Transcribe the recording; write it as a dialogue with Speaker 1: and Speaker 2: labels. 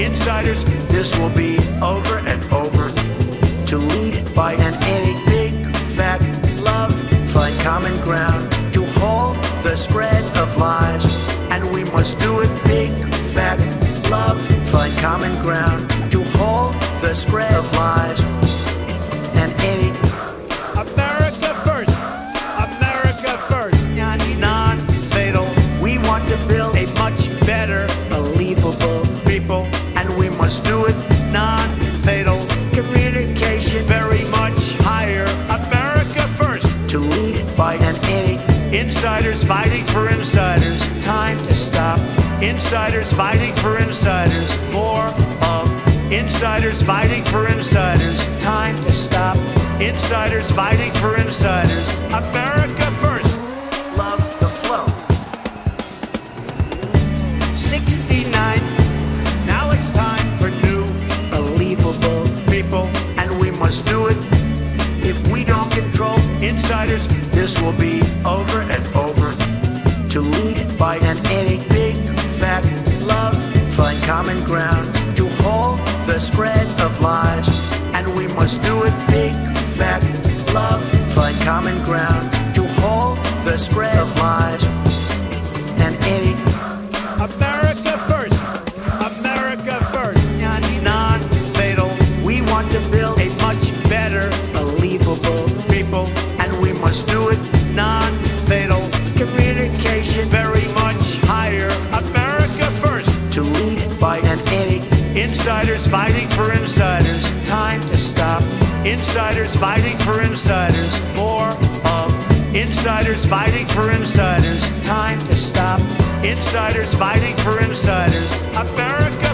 Speaker 1: insiders. This will be over and over. To lead by an any big fat love, find common ground to halt the spread of lies, and we must do it big fat love, find common ground to halt the spread of lies, and any
Speaker 2: America first, America first.
Speaker 1: non-fatal. We want to build a much better, believable people, and we must do it non-fatal. Communication
Speaker 2: Very much higher. America first.
Speaker 1: to lead by an any
Speaker 2: Insiders fighting for insiders.
Speaker 1: time to stop.
Speaker 2: Insiders fighting for insiders.
Speaker 1: More of
Speaker 2: Insiders fighting for insiders.
Speaker 1: time to stop.
Speaker 2: Insiders fighting for insiders. America first.
Speaker 1: Love the flow. 69.
Speaker 2: Now it's time for new
Speaker 1: Believable,
Speaker 2: people.
Speaker 1: and we must do it. If we don't control
Speaker 2: Insiders,
Speaker 1: this will be over and over. To lead by an any big fat love, find common ground to halt the spread of lies, and we must do it big fat love, find common ground to halt the spread of lies, and any
Speaker 2: America first. America first.
Speaker 1: non-fatal. We want to build a much better, believable
Speaker 2: People,
Speaker 1: and we must do it non-fatal. Communication
Speaker 2: very much higher. America first.
Speaker 1: to lead by an any
Speaker 2: Insiders fighting for insiders.
Speaker 1: time to stop.
Speaker 2: Insiders fighting for insiders.
Speaker 1: More of
Speaker 2: Insiders fighting for insiders.
Speaker 1: time to stop.
Speaker 2: Insiders fighting for insiders. America